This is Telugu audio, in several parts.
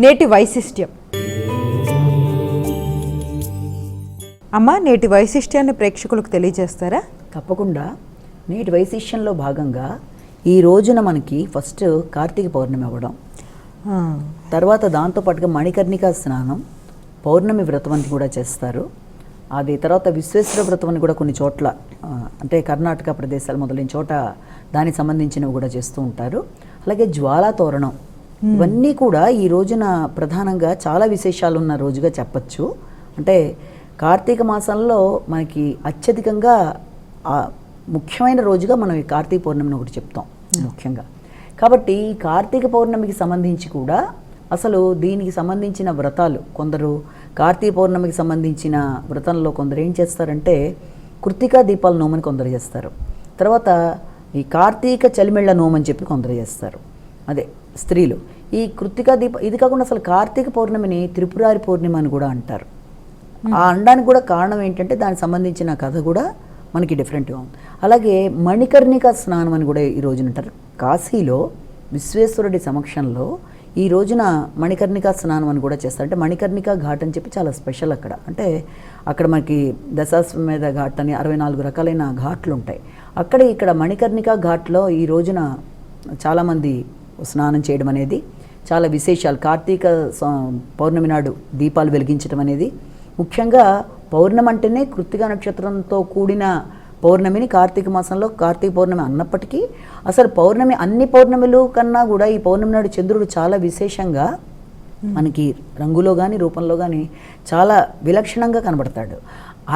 నేటి వైశిష్ట్యం. అమ్మ, నేటి వైశిష్ట్యాన్ని ప్రేక్షకులకు తెలియజేస్తారా? తప్పకుండా. నేటి వైశిష్ట్యంలో భాగంగా ఈ రోజున మనకి ఫస్ట్ కార్తీక పౌర్ణమి అవ్వడం, తర్వాత దాంతోపాటుగా మణికర్ణికా స్నానం, పౌర్ణమి వ్రతం అని కూడా చేస్తారు. అది తర్వాత విశ్వేశ్వర వ్రతం అని కూడా కొన్ని చోట్ల అంటే కర్ణాటక ప్రదేశాలు మొదలైన చోట దానికి సంబంధించినవి కూడా చేస్తూ ఉంటారు. అలాగే జ్వాలా తోరణం, ఇవన్నీ కూడా ఈ రోజున ప్రధానంగా చాలా విశేషాలు ఉన్న రోజుగా చెప్పచ్చు. అంటే కార్తీక మాసంలో మనకి అత్యధికంగా ముఖ్యమైన రోజుగా మనం ఈ కార్తీక పౌర్ణమిని ఒకటి చెప్తాం ముఖ్యంగా. కాబట్టి ఈ కార్తీక పౌర్ణమికి సంబంధించి కూడా అసలు దీనికి సంబంధించిన వ్రతాలు, కొందరు కార్తీక పౌర్ణమికి సంబంధించిన వ్రతంలో కొందరు ఏం చేస్తారంటే కృత్తికా దీపాల నోమని కొందరు చేస్తారు. తర్వాత ఈ కార్తీక చలిమిళ్ళ నోమని చెప్పి కొందరు చేస్తారు, అదే స్త్రీలు. ఈ కృత్తికా దీప ఇది కాకుండా అసలు కార్తీక పౌర్ణమిని త్రిపురారి పౌర్ణమి అని కూడా అంటారు. ఆ అనడానికి కూడా కారణం ఏంటంటే దానికి సంబంధించిన కథ కూడా మనకి డిఫరెంట్గా ఉంది. అలాగే మణికర్ణికా స్నానం అని కూడా ఈ రోజున అంటారు. కాశీలో విశ్వేశ్వరుడి సమక్షంలో ఈ రోజున మణికర్ణికా స్నానం అని కూడా చేస్తారు. అంటే మణికర్ణికా ఘాట్ అని చెప్పి చాలా స్పెషల్ అక్కడ. అంటే అక్కడ మనకి దశాశ్వమేధ ఘాట్ అని 64 రకాలైన ఘాట్లు ఉంటాయి. ఇక్కడ మణికర్ణికా ఘాట్లో ఈ రోజున చాలామంది స్నానం చేయడం అనేది చాలా విశేషాలు. కార్తీక పౌర్ణమి నాడు దీపాలు వెలిగించడం అనేది, ముఖ్యంగా పౌర్ణమి అంటేనే కృత్తికా నక్షత్రంతో కూడిన పౌర్ణమిని కార్తీక మాసంలో కార్తీక పౌర్ణమి అన్నప్పటికీ అసలు పౌర్ణమి అన్ని పౌర్ణమిలు కన్నా కూడా ఈ పౌర్ణమి నాడు చంద్రుడు చాలా విశేషంగా మనకి రంగులో కానీ రూపంలో కానీ చాలా విలక్షణంగా కనబడతాడు.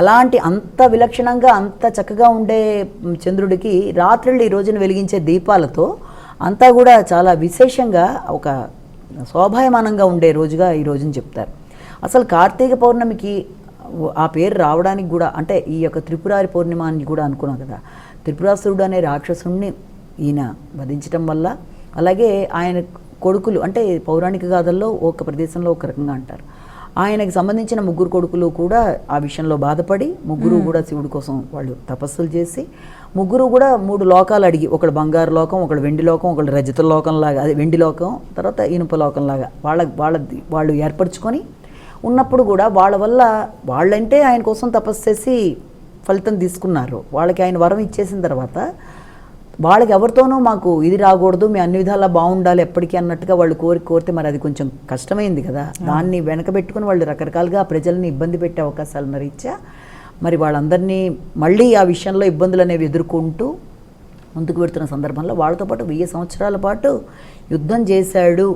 అలాంటి అంత విలక్షణంగా అంత చక్కగా ఉండే చంద్రుడికి రాత్రుళ్ళు ఈ రోజున వెలిగించే దీపాలతో అంతా కూడా చాలా విశేషంగా ఒక శోభాయమానంగా ఉండే రోజుగా ఈ రోజుని చెప్తారు. అసలు కార్తీక పౌర్ణమికి ఆ పేరు రావడానికి కూడా అంటే ఈ యొక్క త్రిపురారి పౌర్ణిమ అని కూడా అనుకున్నాం కదా. త్రిపురాసురుడు అనే రాక్షసుడిని ఈయన వధించడం వల్ల, అలాగే ఆయన కొడుకులు అంటే పౌరాణిక గాథల్లో ఒక ప్రదేశంలో ఒక రకంగా అంటారు, ఆయనకి సంబంధించిన 3 కొడుకులు కూడా ఆ విషయంలో బాధపడి 3 కూడా శివుడి కోసం వాళ్ళు తపస్సులు చేసి 3 కూడా 3 లోకాలు అడిగి, ఒకడు బంగారు లోకం, ఒకడు వెండి లోకం, ఒకడు రజత లోకంలాగా, అదే వెండి లోకం, తర్వాత ఇనుప లోకంలాగా వాళ్ళు ఏర్పరచుకొని ఉన్నప్పుడు కూడా వాళ్ళ వల్ల వాళ్ళంటే ఆయన కోసం తపస్సు చేసి ఫలితం తీసుకున్నారు. వాళ్ళకి ఆయన వరం ఇచ్చేసిన తర్వాత వాళ్ళకి ఎవరితోనూ మాకు ఇది రాకూడదు, మేము అన్ని విధాలా బాగుండాలి ఎప్పటికీ అన్నట్టుగా వాళ్ళు కోరితే మరి అది కొంచెం కష్టమైంది కదా. దాన్ని వెనకబెట్టుకుని వాళ్ళు రకరకాలుగా ప్రజల్ని ఇబ్బంది పెట్టే అవకాశాలు రీత్యా మరి వాళ్ళందరినీ మళ్ళీ ఆ విషయంలో ఇబ్బందులు అనేవి ఎదుర్కొంటూ ముందుకు పెడుతున్న సందర్భంలో వాళ్ళతో పాటు 1000 సంవత్సరాల పాటు యుద్ధం చేశాడు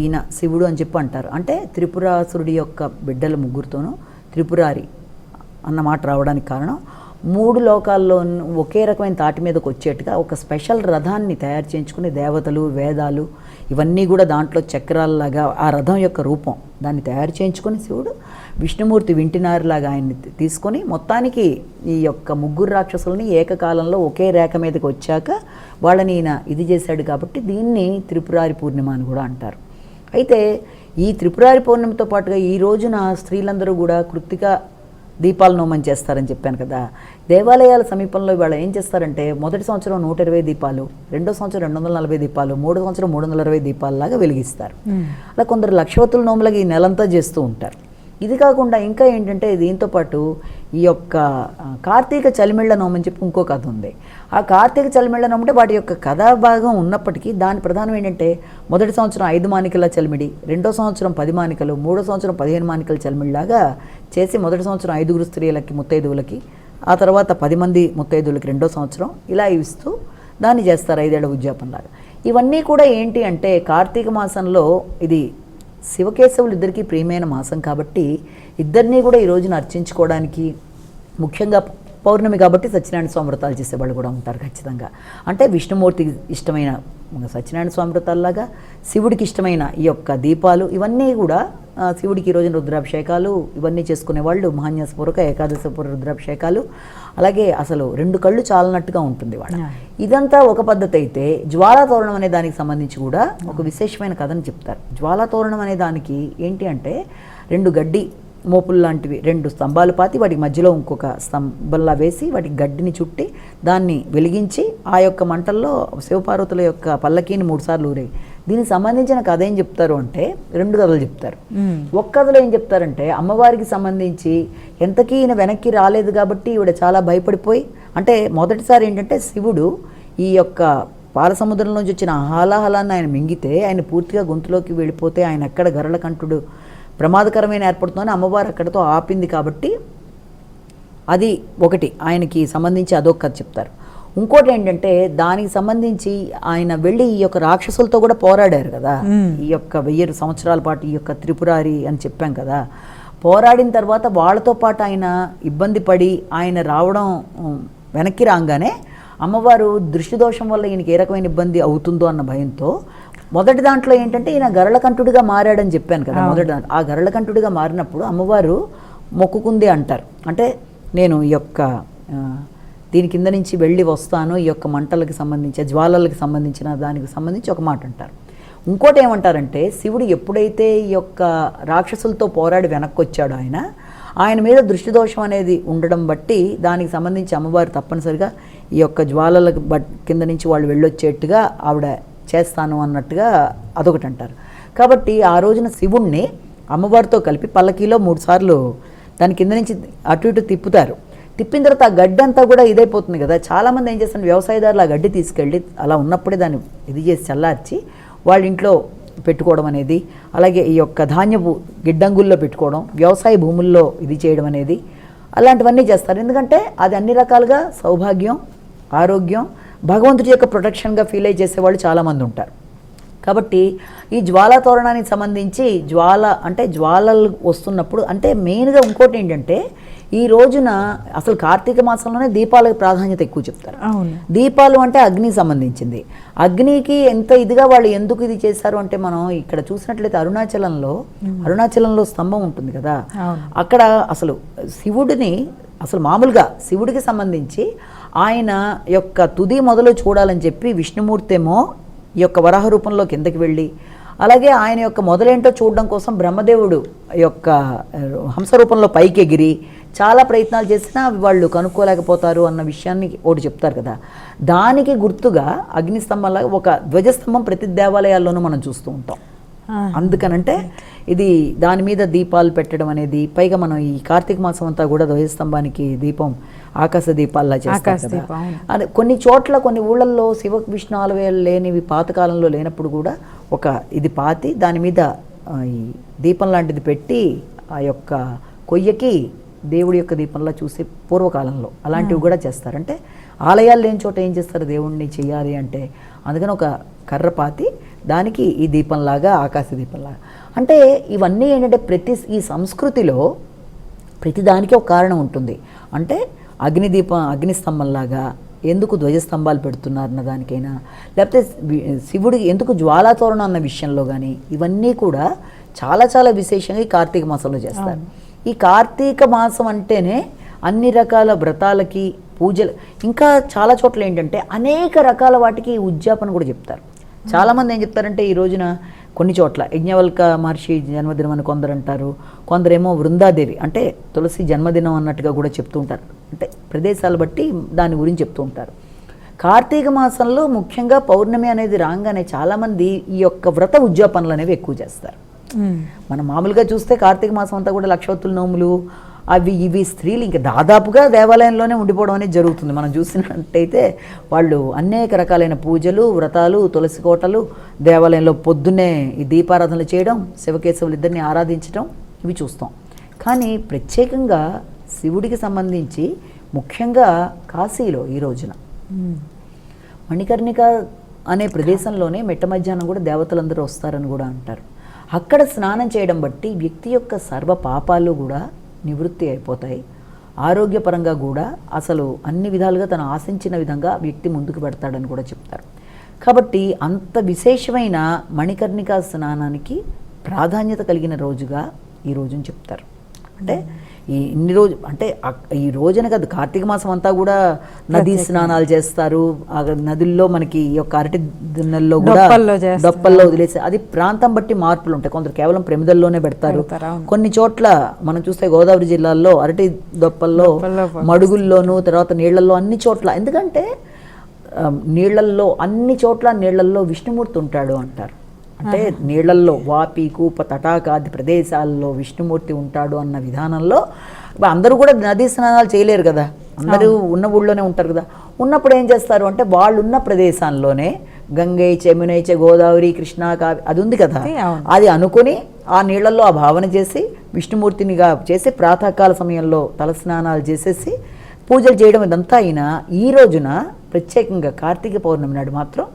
ఈయన శివుడు అని చెప్పి అంటారు. అంటే త్రిపురాసురుడి యొక్క బిడ్డల 3తోనూ త్రిపురారి అన్న మాట రావడానికి కారణం 3 లోకాల్లో ఒకే రకమైన తాటి మీదకి వచ్చేట్టుగా ఒక స్పెషల్ రథాన్ని తయారు చేయించుకుని దేవతలు, వేదాలు ఇవన్నీ కూడా దాంట్లో చక్రాలలాగా ఆ రథం యొక్క రూపం దాన్ని తయారు చేయించుకొని శివుడు విష్ణుమూర్తి వింటినారులాగా ఆయన్ని తీసుకొని మొత్తానికి ఈ యొక్క 3 రాక్షసులని ఏకకాలంలో ఒకే రేఖ మీదకి వచ్చాక వాళ్ళని ఈయన ఇది చేశాడు. కాబట్టి దీన్ని త్రిపురారి పూర్ణిమ అని కూడా అంటారు. అయితే ఈ త్రిపురారి పౌర్ణమితో పాటుగా ఈ రోజున స్త్రీలందరూ కూడా కృత్తిక దీపాల నోమని చేస్తారని చెప్పాను కదా. దేవాలయాల సమీపంలో వాళ్ళు ఏం చేస్తారంటే మొదటి సంవత్సరం 120 దీపాలు, రెండో సంవత్సరం 240 దీపాలు, మూడో సంవత్సరం 320 దీపాలలాగా వెలిగిస్తారు. అలా కొందరు లక్షవతుల నోములకి ఈ నెలంతా చేస్తూ ఉంటారు. ఇది కాకుండా ఇంకా ఏంటంటే దీంతో పాటు ఈ యొక్క కార్తీక చలిమిళ్ళ నోము అని చెప్పి ఇంకో కథ ఉంది. ఆ కార్తీక చలిమిళ్ళ నోము అంటే వాటి యొక్క కథాభాగం ఉన్నప్పటికీ దాని ప్రధానం ఏంటంటే మొదటి సంవత్సరం 5 మానికల చలిమిడి, రెండో సంవత్సరం 10 మానికలు, మూడో సంవత్సరం 15 మానికల చలిమిడిలాగా చేసి మొదటి సంవత్సరం 5 స్త్రీలకి ముత్తైదువులకి, ఆ తర్వాత 10 మంది ముత్తైదువులకి రెండో సంవత్సరం ఇలా ఇస్తూ దాన్ని చేస్తారు 5 ఏళ్ల ఉద్యాపనలాగా. ఇవన్నీ కూడా ఏంటి అంటే కార్తీక మాసంలో ఇది శివకేశవులు ఇద్దరికీ ప్రియమైన మాసం కాబట్టి ఇద్దరినీ కూడా ఈ రోజున అర్చించుకోవడానికి, ముఖ్యంగా పౌర్ణమి కాబట్టి సత్యనారాయణ స్వామి వ్రతాలు చేసేవాళ్ళు కూడా ఉంటారు ఖచ్చితంగా. అంటే విష్ణుమూర్తికి ఇష్టమైన సత్యనారాయణ స్వామి వ్రతాల్లాగా శివుడికి ఇష్టమైన ఈ యొక్క దీపాలు ఇవన్నీ కూడా శివుడికి ఈ రోజున రుద్రాభిషేకాలు ఇవన్నీ చేసుకునేవాళ్ళు, మహాన్యాసపూర్వక ఏకాదశపూర్వ రుద్రాభిషేకాలు. అలాగే అసలు 2 కళ్ళు చాలనట్టుగా ఉంటుంది వాళ్ళ. ఇదంతా ఒక పద్ధతి అయితే జ్వాలా తోరణం అనే దానికి సంబంధించి కూడా ఒక విశేషమైన కథను చెప్తారు. జ్వాలా తోరణం అనే దానికి ఏంటి అంటే 2 గడ్డి మోపులు లాంటివి 2 స్తంభాలు పాతి వాటికి మధ్యలో ఇంకొక స్తంభంలా వేసి వాటికి గడ్డిని చుట్టి దాన్ని వెలిగించి ఆ యొక్క మంటల్లో శివపార్వతుల యొక్క పల్లకీని 3 సార్లు ఊరే దీనికి సంబంధించిన కథ ఏం చెప్తారు అంటే 2 కథలు చెప్తారు. ఒక కథలో ఏం చెప్తారంటే అమ్మవారికి సంబంధించి ఎంతకీ ఈయన వెనక్కి రాలేదు కాబట్టి ఈవిడ చాలా భయపడిపోయి, అంటే మొదటిసారి ఏంటంటే శివుడు ఈ యొక్క పాలసముద్రం నుంచి వచ్చిన హాలాహలాన్ని ఆయన మింగితే ఆయన పూర్తిగా గొంతులోకి వెళ్ళిపోతే ఆయన ఎక్కడ గరళకంఠుడు ప్రమాదకరమైన ఏర్పడుతుందని అమ్మవారు అక్కడతో ఆపింది కాబట్టి అది ఒకటి ఆయనకి సంబంధించి అదొక కథ చెప్తారు. ఇంకోటి ఏంటంటే దానికి సంబంధించి ఆయన వెళ్ళి ఈ యొక్క రాక్షసులతో కూడా పోరాడారు కదా, ఈ యొక్క 1000 సంవత్సరాల పాటు ఈ యొక్క త్రిపురారి అని చెప్పాం కదా. పోరాడిన తర్వాత వాళ్ళతో పాటు ఆయన ఇబ్బంది పడి ఆయన రావడం వెనక్కి రాగానే అమ్మవారు దృష్టి దోషం వల్ల ఈయనకి ఏ రకమైన ఇబ్బంది అవుతుందో అన్న భయంతో మొదటి దాంట్లో ఏంటంటే ఈయన గరళకంఠుడిగా మారాడని చెప్పాను కదా. మొదటి దాంట్లో ఆ గరళకంఠుడిగా మారినప్పుడు అమ్మవారు మొక్కుకుంది అంటారు. అంటే నేను ఈ యొక్క దీని కింద నుంచి వెళ్ళి వస్తాను, ఈ యొక్క మంటలకు సంబంధించి జ్వాలలకు సంబంధించిన దానికి సంబంధించి ఒక మాట అంటారు. ఇంకోటి ఏమంటారంటే శివుడు ఎప్పుడైతే ఈ యొక్క రాక్షసులతో పోరాడి వెనక్కి వచ్చాడో ఆయన మీద దృష్టి దోషం అనేది ఉండడం బట్టి దానికి సంబంధించి అమ్మవారు తప్పనిసరిగా ఈ యొక్క జ్వాలలకు కింద నుంచి వాళ్ళు వెళ్ళొచ్చేట్టుగా ఆవిడ చేస్తాను అన్నట్టుగా అదొకటి అంటారు. కాబట్టి ఆ రోజున శివుణ్ణి అమ్మవారితో కలిపి పల్లకీలో 3 సార్లు దాని కింద నుంచి అటు ఇటు తిప్పుతారు. తిప్పిన తర్వాత ఆ గడ్డి అంతా కూడా ఇదైపోతుంది కదా. చాలామంది ఏం చేస్తారు, వ్యవసాయదారులు ఆ గడ్డి తీసుకెళ్ళి అలా ఉన్నప్పుడే దాన్ని ఇది చేసి చల్లార్చి వాళ్ళ ఇంట్లో పెట్టుకోవడం అనేది, అలాగే ఈ యొక్క ధాన్యపు గిడ్డంగుల్లో పెట్టుకోవడం, వ్యవసాయ భూముల్లో ఇది చేయడం అనేది అలాంటివన్నీ చేస్తారు. ఎందుకంటే అది అన్ని రకాలుగా సౌభాగ్యం, ఆరోగ్యం, భగవంతుడి యొక్క ప్రొటెక్షన్గా ఫీల్ అయ్యి చేసేవాళ్ళు చాలామంది ఉంటారు. కాబట్టి ఈ జ్వాలా తోరణానికి సంబంధించి జ్వాలలు వస్తున్నప్పుడు అంటే మెయిన్గా ఇంకోటి ఏంటంటే ఈ రోజున అసలు కార్తీక మాసంలోనే దీపాలకు ప్రాధాన్యత ఎక్కువ చెప్తారు. దీపాలు అంటే అగ్నికి సంబంధించింది. అగ్నికి ఎంత ఇదిగా వాళ్ళు ఎందుకు ఇది చేశారు అంటే మనం ఇక్కడ చూసినట్లయితే అరుణాచలంలో స్తంభం ఉంటుంది కదా, అక్కడ అసలు శివుడిని అసలు మామూలుగా శివుడికి సంబంధించి ఆయన యొక్క తుది మొదలు చూడాలని చెప్పి విష్ణుమూర్తి ఏమో ఈ యొక్క వరాహ రూపంలో కిందకి వెళ్ళి, అలాగే ఆయన యొక్క మొదలేంటో చూడడం కోసం బ్రహ్మదేవుడు యొక్క హంస రూపంలో పైకి ఎగిరి చాలా ప్రయత్నాలు చేసినా వాళ్ళు కనుక్కోలేకపోతారు అన్న విషయాన్ని ఒకటి చెప్తారు కదా. దానికి గుర్తుగా అగ్నిస్తంభంలాగా ఒక ధ్వజస్తంభం ప్రతి దేవాలయాల్లోనూ మనం చూస్తూ ఉంటాం. అందుకనంటే ఇది దాని మీద దీపాలు పెట్టడం అనేది, పైగా మనం ఈ కార్తీక మాసం అంతా కూడా ధ్వజస్తంభానికి దీపం ఆకాశ దీపాల్లా చేస్తారు కదా. అదే కొన్ని చోట్ల కొన్ని ఊళ్ళల్లో శివ విష్ణు ఆలయాలు లేనివి పాతకాలంలో లేనప్పుడు కూడా ఒక ఇది పాతి దాని మీద ఈ దీపం లాంటిది పెట్టి ఆ యొక్క కొయ్యకి దేవుడి యొక్క దీపంలా చూసి పూర్వకాలంలో అలాంటివి కూడా చేస్తారు. అంటే ఆలయాలు లేని చోట ఏం చేస్తారు, దేవుణ్ణి చేయాలి అంటే అందుకని ఒక కర్ర పాతి దానికి ఈ దీపంలాగా ఆకాశ దీపంలాగా. అంటే ఇవన్నీ ఏంటంటే ఈ సంస్కృతిలో ప్రతిదానికి ఒక కారణం ఉంటుంది. అంటే అగ్నిస్తంభంలాగా ఎందుకు ధ్వజస్తంభాలు పెడుతున్నారన్న దానికైనా, లేకపోతే శివుడికి ఎందుకు జ్వాలాతోరణం అన్న విషయంలో కానీ ఇవన్నీ కూడా చాలా చాలా విశేషంగా ఈ కార్తీక మాసంలో చేస్తారు. ఈ కార్తీక మాసం అంటేనే అన్ని రకాల వ్రతాలకి పూజలు, ఇంకా చాలా చోట్ల ఏంటంటే అనేక రకాల వాటికి ఉద్యాపన కూడా చెప్తారు. చాలామంది ఏం చెప్తారంటే ఈ రోజున కొన్ని చోట్ల యజ్ఞవల్క మహర్షి జన్మదినం అని కొందరు అంటారు, కొందరేమో వృందాదేవి అంటే తులసి జన్మదినం అన్నట్టుగా కూడా చెప్తూ ఉంటారు. అంటే ప్రదేశాలు బట్టి దాని గురించి చెప్తూ ఉంటారు. కార్తీక మాసంలో ముఖ్యంగా పౌర్ణమి అనేది రాగానే చాలామంది ఈ యొక్క వ్రత ఉద్యాపనలు అనేవి ఎక్కువ చేస్తారు. మనం మామూలుగా చూస్తే కార్తీక మాసం అంతా కూడా లక్షవత్తుల నోములు ఇవి స్త్రీలు ఇంకా దాదాపుగా దేవాలయంలోనే ఉండిపోవడం అనేది జరుగుతుంది. మనం చూసినట్టయితే వాళ్ళు అనేక రకాలైన పూజలు, వ్రతాలు, తులసి కోటలు, దేవాలయంలో పొద్దున్నే ఈ దీపారాధనలు చేయడం, శివకేశవులు ఇద్దరిని ఆరాధించడం ఇవి చూస్తాం. కానీ ప్రత్యేకంగా శివుడికి సంబంధించి ముఖ్యంగా కాశీలో ఈ రోజున మణికర్ణిక అనే ప్రదేశంలోనే మెట్ట మధ్యాహ్నం కూడా దేవతలందరూ వస్తారని కూడా అంటారు. అక్కడ స్నానం చేయడం బట్టి వ్యక్తి యొక్క సర్వ పాపాలు కూడా నివృత్తి అయిపోతాయి. ఆరోగ్యపరంగా కూడా అసలు అన్ని విధాలుగా తను ఆశించిన విధంగా వ్యక్తి ముందుకు పెడతాడని కూడా చెప్తారు. కాబట్టి అంత విశేషమైన మణికర్ణికా స్నానానికి ప్రాధాన్యత కలిగిన రోజుగా ఈ రోజుని చెప్తారు. అంటే ఇన్ని రోజు అంటే ఈ రోజున కాదు, కార్తీక మాసం అంతా కూడా నదీ స్నానాలు చేస్తారు. ఆ నదుల్లో మనకి ఈ యొక్క అరటి దున్నల్లో కూడా దొప్పల్లో వదిలేసి, అది ప్రాంతం బట్టి మార్పులు ఉంటాయి. కొందరు కేవలం ప్రమిదల్లోనే పెడతారు. కొన్ని చోట్ల మనం చూస్తే గోదావరి జిల్లాల్లో అరటి దొప్పల్లో, మడుగుల్లోనూ, తర్వాత నీళ్లలో, అన్ని చోట్ల. ఎందుకంటే నీళ్లల్లో అన్ని చోట్ల నీళ్లల్లో విష్ణుమూర్తి ఉంటాడు అంటారు. అంటే నీళ్ళల్లో వాపి కూప తటాకాది ప్రదేశాల్లో విష్ణుమూర్తి ఉంటాడు అన్న విధానంలో అందరూ కూడా నదీ స్నానాలు చేయలేరు కదా, అందరూ ఉన్న ఊళ్ళోనే ఉంటారు కదా. ఉన్నప్పుడు ఏం చేస్తారు అంటే వాళ్ళున్న ప్రదేశాల్లోనే గంగై యమునై గోదావరి కృష్ణా కావి అది ఉంది కదా, అది అనుకుని ఆ నీళ్ళల్లో ఆ భావన చేసి విష్ణుమూర్తినిగా చేసి ప్రాతకాల సమయంలో తలస్నానాలు చేసేసి పూజలు చేయడం ఇదంతా అయినా ఈ రోజున ప్రత్యేకంగా కార్తీక పౌర్ణమి నాడు మాత్రం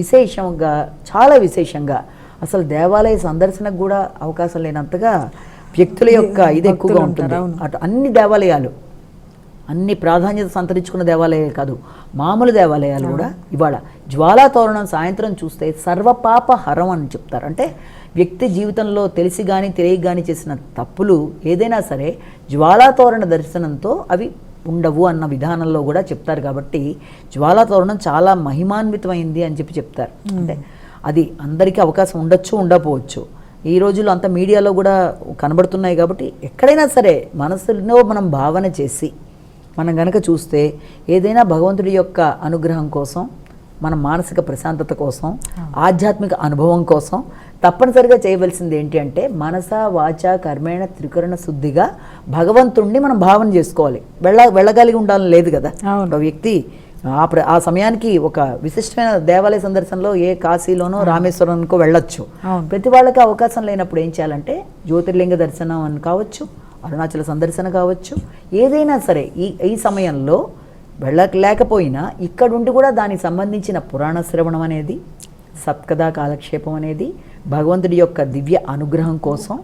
విశేషంగా చాలా విశేషంగా అసలు దేవాలయ సందర్శనకు కూడా అవకాశం లేనంతగా వ్యక్తుల యొక్క ఇది ఎక్కువగా ఉంటుంది. అటు అన్ని దేవాలయాలు అన్ని ప్రాధాన్యత సంతరించుకున్న దేవాలయాలు కాదు, మామూలు దేవాలయాలు కూడా ఇవాళ జ్వాలా తోరణం సాయంత్రం చూస్తే సర్వపాప హరం అని చెప్తారు. అంటే వ్యక్తి జీవితంలో తెలిసి కానీ తెలియక కానీ చేసిన తప్పులు ఏదైనా సరే జ్వాలా తోరణ దర్శనంతో అవి ఉండవు అన్న విధానంలో కూడా చెప్తారు. కాబట్టి జ్వాలా తోరణం చాలా మహిమాన్వితమైంది అని చెప్తారు. అంటే అది అందరికీ అవకాశం ఉండొచ్చు ఉండకపోవచ్చు. ఈ రోజుల్లో అంత మీడియాలో కూడా కనబడుతున్నాయి. కాబట్టి ఎక్కడైనా సరే మనసులో మనం భావన చేసి మనం గనక చూస్తే ఏదైనా భగవంతుడి యొక్క అనుగ్రహం కోసం, మన మానసిక ప్రశాంతత కోసం, ఆధ్యాత్మిక అనుభవం కోసం తప్పనిసరిగా చేయవలసింది ఏంటి అంటే మనస వాచ కర్మేణ త్రికరణ శుద్ధిగా భగవంతుణ్ణి మనం భావన చేసుకోవాలి. వెళ్ళగలిగి ఉండాలని లేదు కదా. ఒక వ్యక్తి ఆ సమయానికి ఒక విశిష్టమైన దేవాలయ సందర్శనలో ఏ కాశీలోనో రామేశ్వరంకో వెళ్ళొచ్చు. ప్రతి వాళ్ళకి అవకాశం లేనప్పుడు ఏం చేయాలంటే జ్యోతిర్లింగ దర్శనం అని కావచ్చు, అరుణాచల సందర్శన కావచ్చు, ఏదైనా సరే ఈ సమయంలో వెళ్ళలేకపోయినా ఇక్కడుండి కూడా దానికి సంబంధించిన పురాణ శ్రవణం అనేది, సత్కథా కాలక్షేపం అనేది, భగవంతుడి యొక్క దివ్య అనుగ్రహం కోసం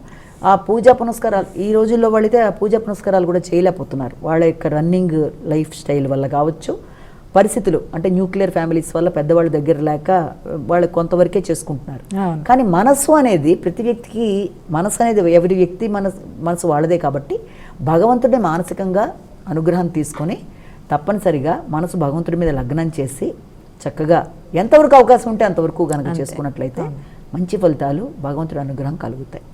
ఆ పూజా పునస్కారాలు ఈ రోజుల్లో వాళ్ళైతే ఆ పూజా పునస్కారాలు కూడా చేయలేకపోతున్నారు. వాళ్ళ యొక్క రన్నింగ్ లైఫ్ స్టైల్ వల్ల కావచ్చు, పరిస్థితులు అంటే న్యూక్లియర్ ఫ్యామిలీస్ వల్ల పెద్దవాళ్ళ దగ్గర లేక వాళ్ళు కొంతవరకే చేసుకుంటున్నారు. కానీ మనసు అనేది ప్రతి వ్యక్తికి మనసు అనేది ఎవరి వ్యక్తి మనసు వాళ్ళదే. కాబట్టి భగవంతుడిని మానసికంగా అనుగ్రహం తీసుకొని తప్పనిసరిగా మనసు భగవంతుడి మీద లగ్నం చేసి చక్కగా ఎంతవరకు అవకాశం ఉంటే అంతవరకు కనుక చేసుకున్నట్లయితే మంచి ఫలితాలు, భగవంతుడి అనుగ్రహం కలుగుతాయి.